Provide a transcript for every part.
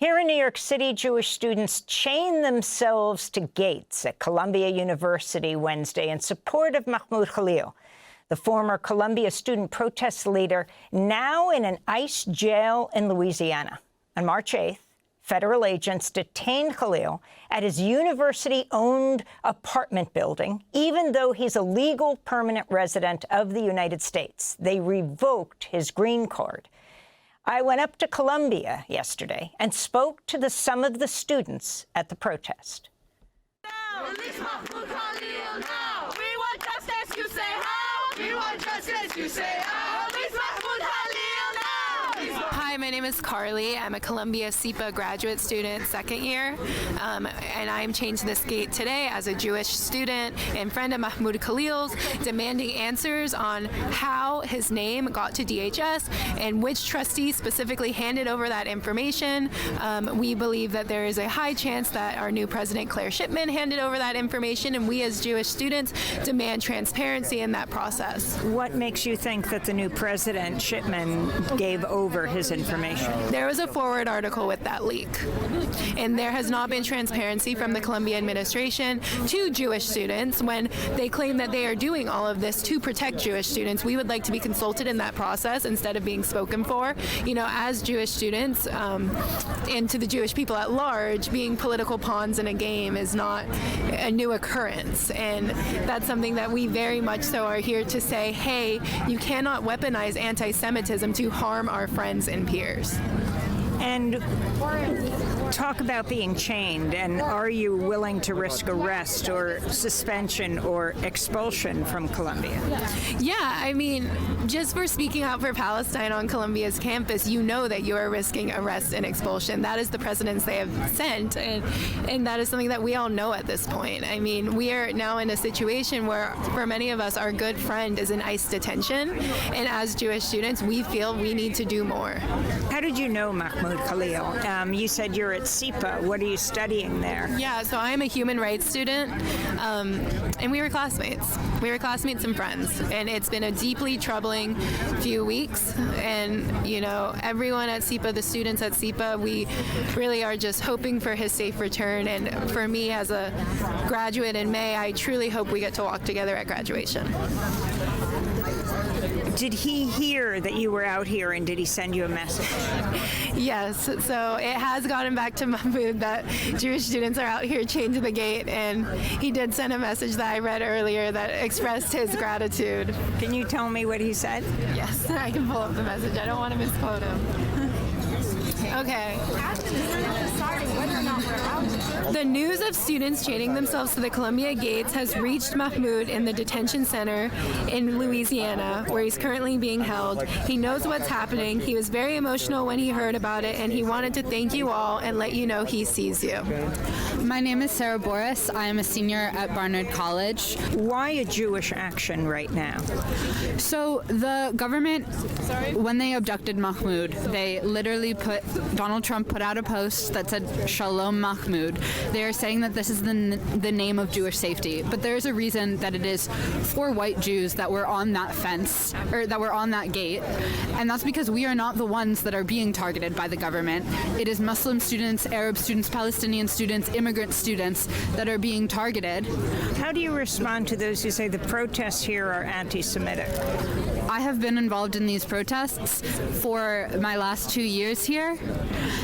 Here in New York City, Jewish students chained themselves to gates at Columbia University Wednesday in support of Mahmoud Khalil, the former Columbia student protest leader, now in an ICE jail in Louisiana. On March 8th, federal agents detained Khalil at his university-owned apartment building, even though he's a legal permanent resident of the United States. They revoked his green card. I went up to Columbia yesterday and spoke to some of the students at the protest. Release Mahmoud Khalil now! We want justice, you say how? We want justice, you say how? Release Mahmoud Khalil now! Hi, my name is Carly. I'm a Columbia SIPA graduate student, second year, and I'm chained to this gate today as a Jewish student and friend of Mahmoud Khalil's, demanding answers on how his name got to DHS and which trustee specifically handed over that information. We believe that there is a high chance that our new president, Claire Shipman, handed over that information, and we as Jewish students demand transparency in that process. What makes you think that the new president, Shipman, gave over his information? There was a forward article with that leak, and there has not been transparency from the Columbia administration to Jewish students when they claim that they are doing all of this to protect Jewish students. We would like to be consulted in that process instead of being spoken for. You know, as Jewish students and to the Jewish people at large, being political pawns in a game is not a new occurrence, and that's something that we very much so are here to say, hey, you cannot weaponize anti-Semitism to harm our friends and peers. And talk about being chained, and are you willing to risk arrest or suspension or expulsion from Columbia? Yeah, I mean, just for speaking out for Palestine on Columbia's campus, you know that you are risking arrest and expulsion. That is the precedence they have sent, and that is something that we all know at this point. I mean, we are now in a situation where, for many of us, our good friend is in ICE detention, and as Jewish students, we feel we need to do more. How did you know Mahmoud Khalil? You said you're at SIPA. What are you studying there? Yeah, so I'm a human rights student, and we were classmates. We were classmates and friends, and it's been a deeply troubling few weeks. And, you know, everyone at SIPA, the students at SIPA, we really are just hoping for his safe return. And for me, as a graduate in May, I truly hope we get to walk together at graduation. Did he hear that you were out here, and did he send you a message? Yes, so it has gotten back to Mahmoud that Jewish students are out here chained to the gate, and he did send a message that I read earlier that expressed his gratitude. Can you tell me what he said? Yes, I can pull up the message. I don't want to misquote him. Okay. The news of students chaining themselves to the Columbia gates has reached Mahmoud in the detention center in Louisiana, where he's currently being held. He knows what's happening. He was very emotional when he heard about it, and he wanted to thank you all and let you know he sees you. My name is Sarah Boris. I am a senior at Barnard College. Why a Jewish action right now? So the government, when they abducted Mahmoud, they literally Donald Trump put out a post that said, Shalom Mahmoud. They are saying that this is the name of Jewish safety, but there is a reason that it is for white Jews that were on that fence, or that were on that gate, and that's because we are not the ones that are being targeted by the government. It is Muslim students, Arab students, Palestinian students, immigrant students that are being targeted. How do you respond to those who say the protests here are anti-Semitic? I have been involved in these protests for my last 2 years here.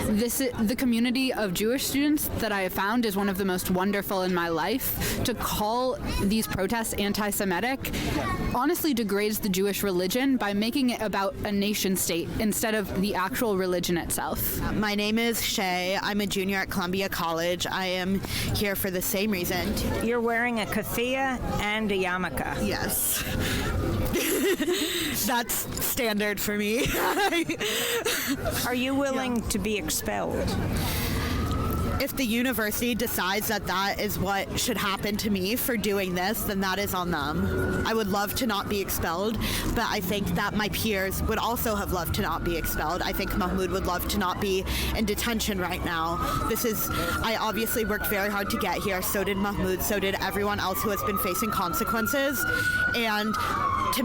The community of Jewish students that I have found is one of the most wonderful in my life. To call these protests anti-Semitic honestly degrades the Jewish religion by making it about a nation state instead of the actual religion itself. My name is Shay. I'm a junior at Columbia College. I am here for the same reason. You're wearing a keffiyeh and a yarmulke. Yes. That's standard for me. Are you willing to be expelled? If the university decides that that is what should happen to me for doing this, then that is on them. I would love to not be expelled, but I think that my peers would also have loved to not be expelled. I think Mahmoud would love to not be in detention right now. I obviously worked very hard to get here. So did Mahmoud. So did everyone else who has been facing consequences. And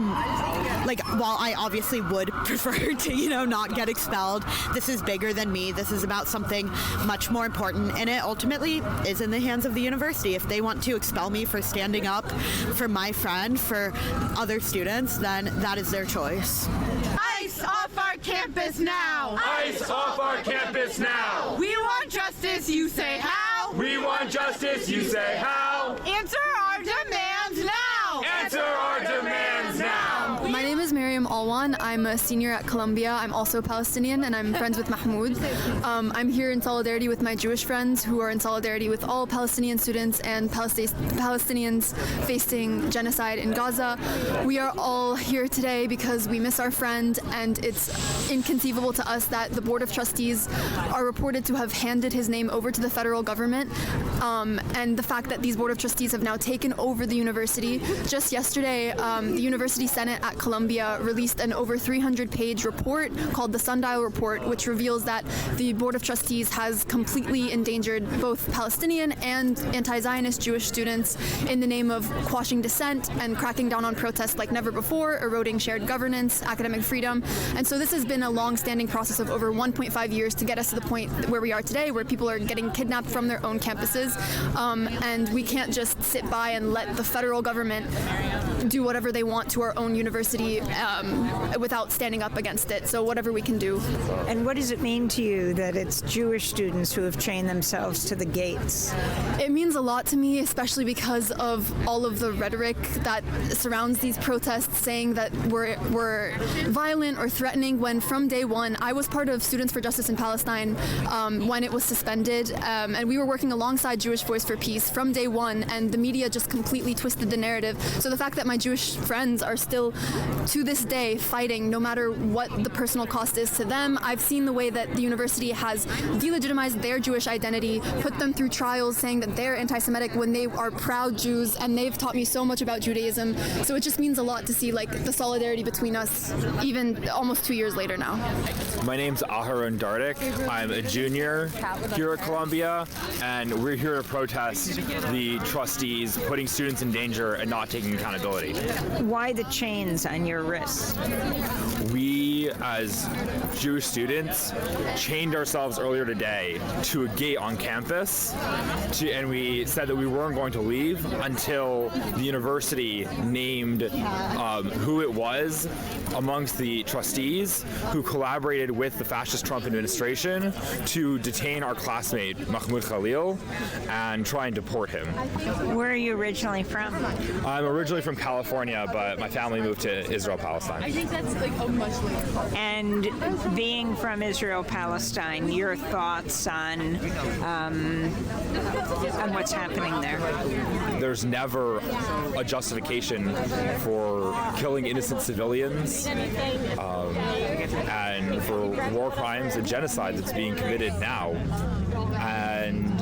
while I obviously would prefer to, not get expelled, this is bigger than me. This is about something much more important, and it ultimately is in the hands of the university. If they want to expel me for standing up for my friend, for other students, then that is their choice. ICE off our campus now! ICE off our campus now! We want justice, you say how? We want justice, you say how? Answer our demands now! Answer our demands now! My name is Miriam Alwan. I'm a senior at Columbia. I'm also Palestinian, and I'm friends with Mahmoud. I'm here in solidarity with my Jewish friends who are in solidarity with all Palestinian students and Palestinians facing genocide in Gaza. We are all here today because we miss our friend, and it's inconceivable to us that the Board of Trustees are reported to have handed his name over to the federal government, and the fact that these Board of Trustees have now taken over the university. Just yesterday, the University Senate at Columbia released an over 300-page report called the Sundial Report, which reveals that the Board of Trustees has completely endangered both Palestinian and anti-Zionist Jewish students in the name of quashing dissent and cracking down on protests like never before, eroding shared governance, academic freedom. And so this has been a long-standing process of over 1.5 years to get us to the point where we are today, where people are getting kidnapped from their own campuses. And we can't just sit by and let the federal government do whatever they want to our own university without standing up against it. So whatever we can do. And what does it mean to you that it's Jewish students who have chained themselves to the gates? It means a lot to me, especially because of all of the rhetoric that surrounds these protests, saying that we're violent or threatening, when from day one, I was part of Students for Justice in Palestine when it was suspended, and we were working alongside Jewish Voice for Peace from day one, and the media just completely twisted the narrative. So the fact that my Jewish friends are still, to this day, fighting, no matter what the personal cost is to them. I've seen the way that the university has delegitimized their Jewish identity, put them through trials saying that they're anti-Semitic when they are proud Jews, and they've taught me so much about Judaism. So it just means a lot to see the solidarity between us, even almost 2 years later now. My name's Aharon Dardik. I'm a junior here at Columbia, and we're here to protest the trustees putting students in danger and not taking accountability. Why the chains on your wrists? We, as Jewish students, chained ourselves earlier today to a gate on campus, and we said that we weren't going to leave until the university named who it was amongst the trustees who collaborated with the fascist Trump administration to detain our classmate Mahmoud Khalil and try and deport him. Where are you originally from? I'm originally from California, but my family moved to Israel, Palestine. I think that's a much later. And being from Israel, Palestine, your thoughts on what's happening there? There's never a justification for killing innocent civilians and for war crimes and genocide that's being committed now. And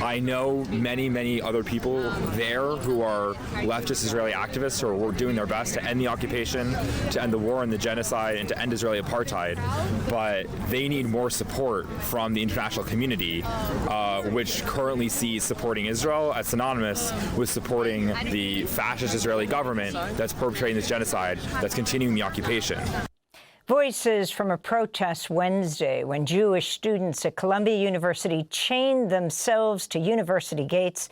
I know many, many other people there who are leftist Israeli activists who are doing their best to end the occupation, to end the war and the genocide, and to end Israeli apartheid. But they need more support from the international community, which currently sees supporting Israel as synonymous with supporting the fascist Israeli government that's perpetrating this genocide, that's continuing the occupation. Voices from a protest Wednesday when Jewish students at Columbia University chained themselves to university gates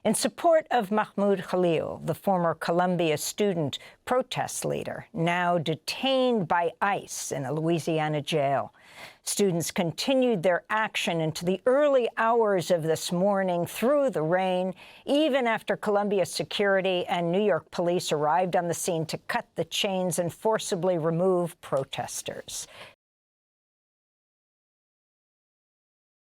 in support of Mahmoud Khalil, the former Columbia student protest leader, now detained by ICE in a Louisiana jail. Students continued their action into the early hours of this morning through the rain, even after Columbia security and New York police arrived on the scene to cut the chains and forcibly remove protesters.